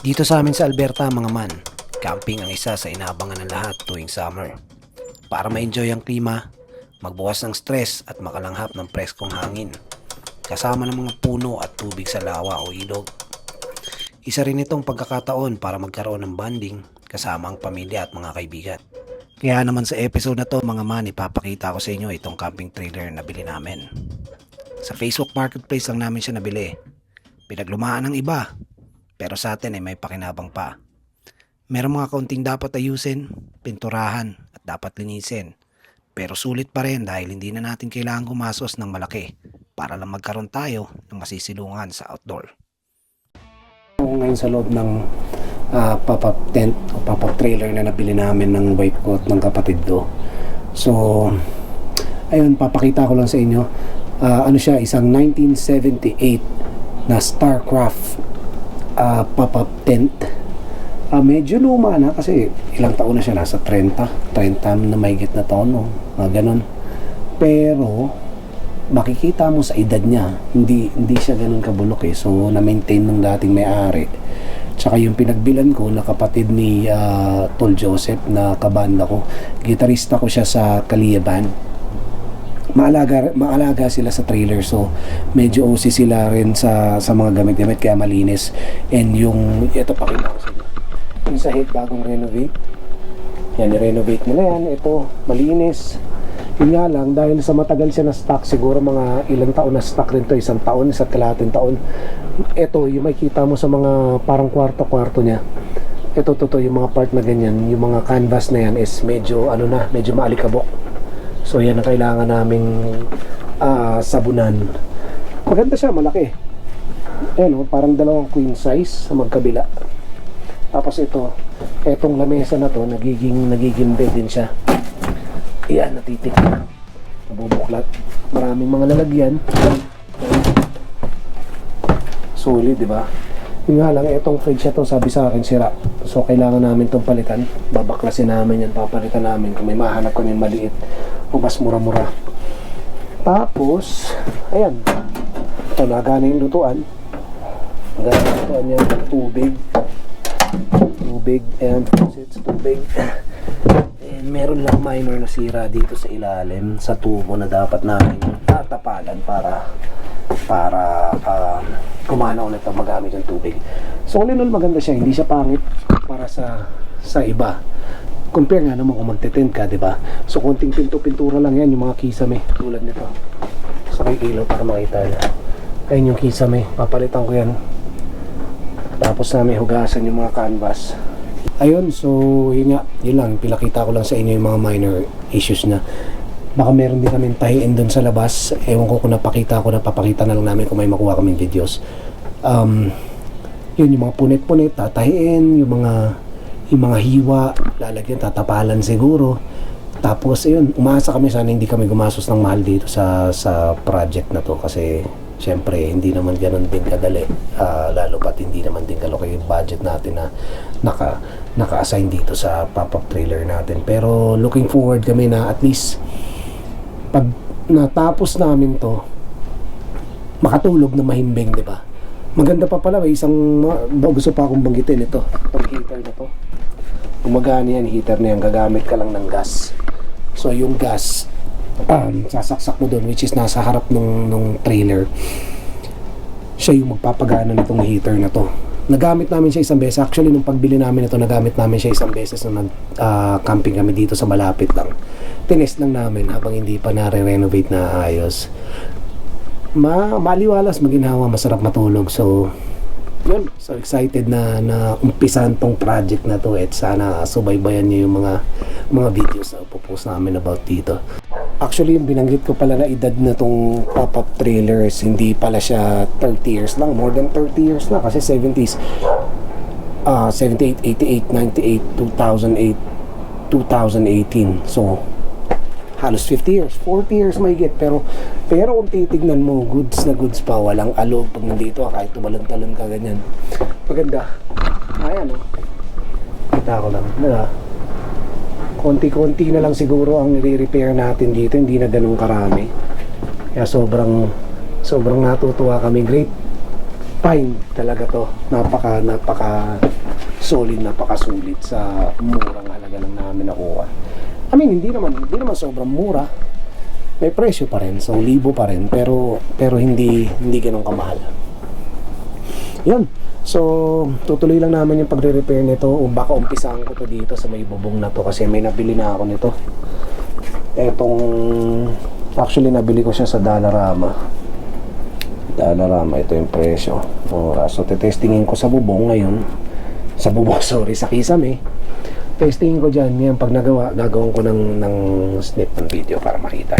Dito sa amin sa Alberta mga man, camping ang isa sa inaabangan ng lahat tuwing summer. Para ma-enjoy ang klima, magbukas ng stress at makalanghap ng preskong hangin. Kasama ng mga puno at tubig sa lawa o ilog. Isa rin itong pagkakataon para magkaroon ng bonding kasama ang pamilya at mga kaibigan. Kaya naman sa episode na to mga man, ipapakita ko sa inyo itong camping trailer na bili namin. Sa Facebook Marketplace lang namin siya nabili. Pinaglumaan ng iba, pero sa atin ay may pakinabang pa. Meron mga kaunting dapat ayusin, pinturahan at dapat linisin. Pero sulit pa rin dahil hindi na natin kailangan gumasos ng malaki para lang magkaroon tayo ng masisilungan sa outdoor. Ngayon sa loob ng pop-up tent o pop-up trailer na nabili namin ng wife ko at ng kapatid ko. So, ayun, papakita ko lang sa inyo. Ano siya, isang 1978 na Starcraft pop-up tent. Medyo luma na kasi ilang taon na siya, nasa 30 na mahigit na taon, no? Ganon. Pero makikita mo sa edad niya, hindi siya ganun kabulok eh. So na-maintain ng dating may-ari. Tsaka yung pinagbilan ko na kapatid ni Tol Joseph na kabanda ko, gitarista ko siya sa Kalia Band. Maalaga sila sa trailer, so medyo OC sila rin sa mga gamit-gamit kaya malinis. And yung ito, pakita ko sa inyo, yung sa head bagong renovate, yan, i-renovate nila yan. Ito malinis. Yun nga lang, dahil sa matagal siya na stock, siguro mga ilang taon na stock rin to, isang taon, isa't kalahating taon. Ito, yung makikita mo sa mga parang kwarto-kwarto niya, ito, yung mga part na ganyan, yung mga canvas na yan is medyo, medyo maalikabok. So yan ang kailangan naming sabunan. Maganda siya, malaki. Ayan, parang dalawang queen size sa magkabila. Tapos etong lamesa na to, nagiging bed din siya. Yan, natitik na, nabubuklat. Maraming mga lalagyan. Solid, di ba? Yung nga lang, etong fridge na to, sabi sa akin sira. So kailangan namin tong palitan. Babaklasin namin yan, papalitan namin kung may mahanap kami maliit o mas mura-mura. Tapos ayan, ito, nagana yung lutuan. Nagana yung lutuan niya, tubig, and faucets, tubig. And meron lang minor na sira dito sa ilalim sa tubo na dapat namin tatapalan para kumana ulit ang magamit ng tubig. So all in all, maganda siya, hindi siya pangit para sa iba. Compare nga naman kung magte-tent ka, di ba? So konting pintura lang yan, yung mga kisame tulad nito. So may ilaw para makita niya. Ayun yung kisame, papalitan ko yan. Tapos namin hugasan yung mga canvas. Ayun, so yun lang, pinakita ko lang sa inyo yung mga minor issues na baka meron din kami tahiin doon sa labas. Ewan ko kung napapakita na lang namin kung may makuha kaming videos. Yun, yung mga punit-punit tatahiin, yung mga hiwa lalagyan, tatapalan siguro. Tapos ayun, umaasa kami sana hindi kami gumastos ng mahal dito sa project na to kasi syempre hindi naman ganun din kadali, lalo pat hindi naman din kalaki yung budget natin na naka-assign dito sa pop-up trailer natin. Pero looking forward kami na at least pag natapos namin to, makatulog na mahimbing, di ba? Maganda pa pala, may isang gusto pa akong banggitin ito, itong heater na to. Gumagana yan, heater na yan, gagamit ka lang ng gas. So yung gas, sasaksak mo doon, which is nasa harap nung trailer. Siya yung magpapagana nitong heater na to. Nagamit namin siya isang beses. Actually, nung pagbili namin ito, nagamit namin siya isang beses na nag-camping kami dito sa malapit lang. Tinest lang namin habang hindi pa nare-renovate na ayos. Maliwalas, maginhawa, masarap matulog. So, yun. So excited na umpisan tong project na to at sana subaybayan niyo yung mga videos na popost namin about dito. Actually, yung binanggit ko pala na edad na tong pop-up trailers, hindi pala siya 30 years lang, more than 30 years na kasi 70s, 78, 88, 98, 2008, 2018. So halos 50 years, 40 years mahigit. Pero kung titignan mo, goods na goods pa, walang alog pag nandito, kahit tumalon-talon ka ganyan. Maganda. Ayan, kita ko lang, diba? Konti-konti na lang siguro ang i-repair natin dito, hindi na ganun karami. Kaya sobrang natutuwa kami. fine talaga to. Napaka solid, napaka sulit sa murang halaga lang namin nakuha. I mean, hindi naman sobrang mura. May presyo pa rin, so libo pa rin, pero hindi ganun kamahal. Yun. So, tutuloy lang naman yung pagre-repair nito, o baka umpisahan ko to dito sa may bubong na to kasi may nabili na ako nito. Actually nabili ko siya sa Dollarama, ito yung presyo. So tetestingin ko sa bubong ngayon, sa kisame. Testingin ko dyan, yan pag nagawa, gagawin ko ng snip ng video para makita.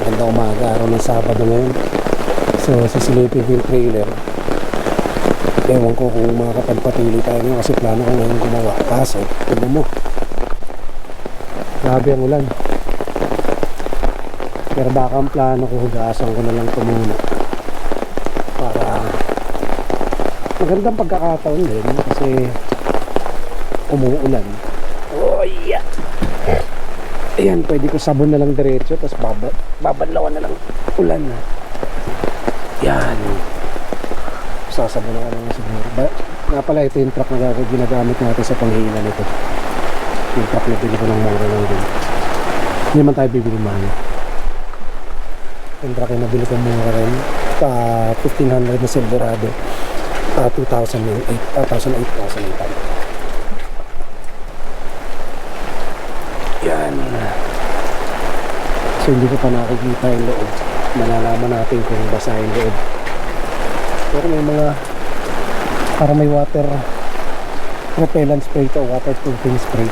Magandang umaga, araw ng Sabado ngayon. So sisilipin ko yung trailer. Ewan ko kung makakapagpatuloy tayo ngayon kasi plano ko ngayon gumawa. Kaso, tignan mo, grabe ang ulan. Pero baka ang plano ko, hugasan ko na lang ito muna para magandang pagkakataon din kasi umuulan. Oh yeah. Ayan, pwede ko sabon na lang diretso tapos babanlawan na lang ulan na. Yan, sasabon na lang siguro. Nga pala, ito yung truck na ginagamit natin sa panghihila nito. Yung truck na bili ko ng mura lang din. Hindi naman tayo bibili mahal. Yung truck yung nabili ko mura rin, 1500 na Silverado, 2008. Yan. So hindi ko pa nakikita yung loob. Malalaman natin kung basa yung loob. Pero may mga para may water repellent spray to, waterproofing spray.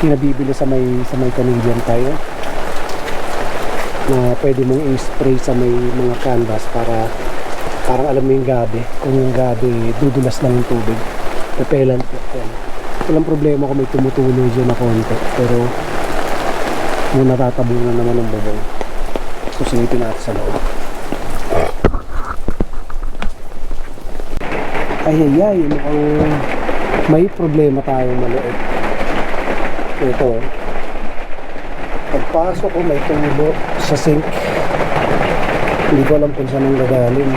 Kinabibili sa may Canadian tayo na pwede mong i-spray sa may mga canvas para parang alam mo yung gabi, kung yung gabi dudulas lang yung tubig. Repellent yan. Walang problema kung may tumutuloy dyan na konti, pero kung natatabunan naman ng bubong, susilipin natin sa loob. Ay, mukhang may problema tayong maliit. Ito, pagpasok ko may tumulo sa sink. Hindi ko alam kung saan ang gagaling.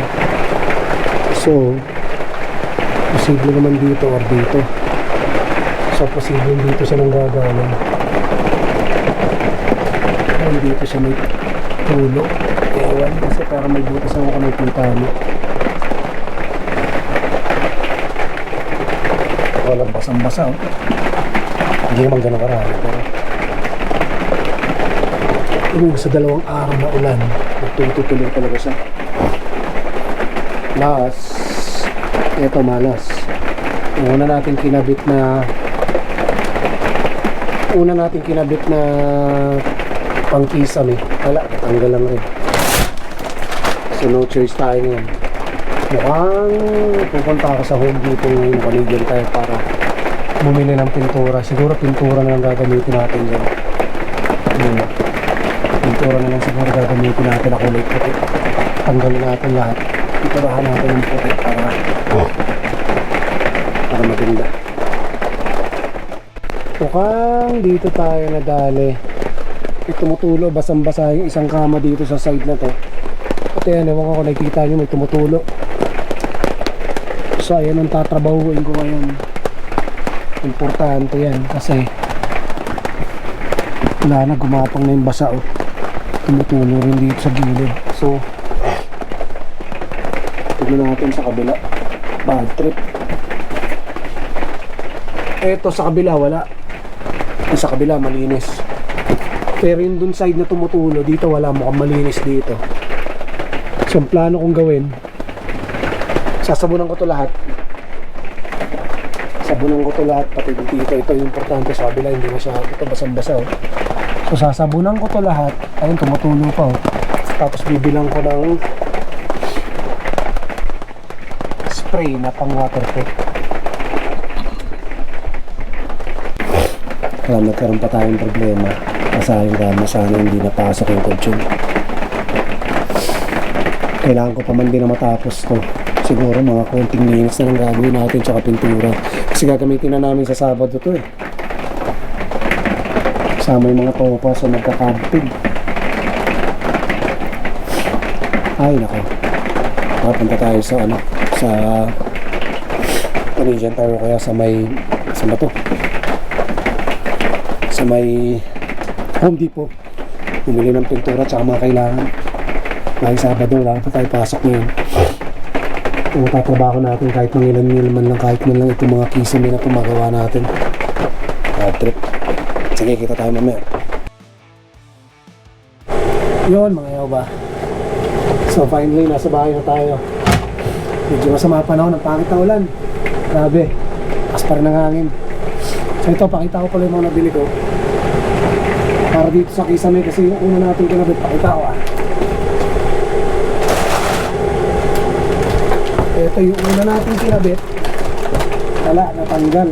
So, posible naman dito or dito. So, posible dito siya nang gagaling. Ay, dito siya may tulo. Ewan, kasi parang may butas ako nakikita mo. Walang basang-basa, oh. Hindi naman ganun karami, pero sa 2 araw na ulan, nagtutuloy talaga siya. Ito malas. Una natin kinabit na pangkisame. Wala, tanggal lang rin. So no choice tayo ngayon. Mukhang pupunta ako sa Home Depot ngayon, Canadian tayo, para bumili ng pintura. Siguro pintura na lang gagamitin natin dyan. Pintura na lang siguro gagamitin natin na kulay puti. Tanggalin natin lahat. Pinturahan natin yung puti para maganda. Mukhang dito tayo nadali. Tumutulo, basang-basa yung isang kama dito sa side na to. At yan, ewan ko kung nakikita nyo, may tumutulo. So ayan ang tatrabahuin ko ngayon. Importante yan kasi wala na, gumapang na yung basa, oh. Tumutulo rin dito sa gilid. So tignan natin sa kabila. Bad trip. Eto sa kabila wala. Sa kabila malinis. Pero yung dun side na tumutulo, dito wala, mukhang malinis dito. So ang plano kong gawin, sasabunan ko to lahat. Sabunan ko to lahat, pati dito. Ito yung importante sa kabila, hindi masyado ito basang-basa, oh. So sasabunan ko to lahat. Ayun, tumutulo pa, oh. Tapos bibilang ko ng spray na pang waterproof. Kaya nagkaroon pa tayong problema. Masayang gama, sana hindi napasok yung consume. Kailangan ko pa man din na matapos to. Siguro mga konting linis na lang gagawin natin, tsaka pintura. Kasi gagamitin na namin sa Sabado to, eh. Kasama yung mga topa sa magkakamping. Ay nako, papunta tayo sa ano, sa Canadian Tire, kaya sa may, saan ba to? Sa may Home Depot. Bumili ng pintura tsaka mga kailangan. Ngayong Sabado, wala pa tayo pasok ngayon. Kung matatrabaho natin kahit mangilan man lang, kahit man lang itong mga kisame na pumagawa natin. Bad trip. Sige, kita tayo mamaya. Yun mga yaw ba. So finally, nasa bahay na tayo. Medyo masama panahon, ang pangit na ulan. Grabe, aspar ng hangin. So ito, pakita ko pala yung mga nabili ko. Para dito sa kisame, kasi yung una natin kinabit, pakita ko Ito yung una natin kinabit. Wala, natanggal.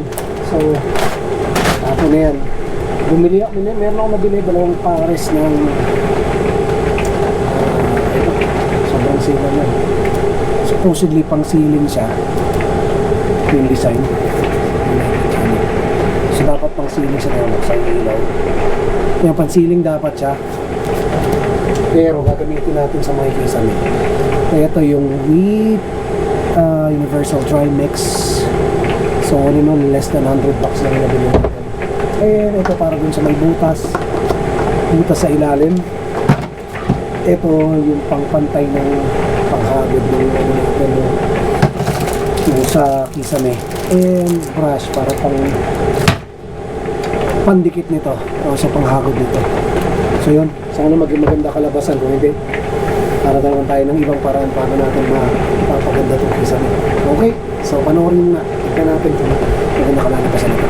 So, ako na yan. Bumili ako, meron ako nabili, dalawang pares ng ito, sobrang sila yan. Supposedly pang ceiling siya yung design. So dapat pang ceiling siya naman sa ilaw. Yung pang ceiling dapat siya, pero gagamitin natin sa mga kisame. Ito yung with Universal Trimix. So all in all, less than $100 lang yung nabili natin. And ito para dun sa may butas sa ilalim. Ito yung pangpantay ng panghagod ng ano natin, yung sa kisame. And brush para pandikit nito o sa panghagod nito. So yun, sana maging maganda kalabasan. Kung hindi, para naman tayo ng ibang paraan para natin mapapaganda itong kisame. Okay, so panoorin na. Tignan natin kung maganda kalalabasan nito.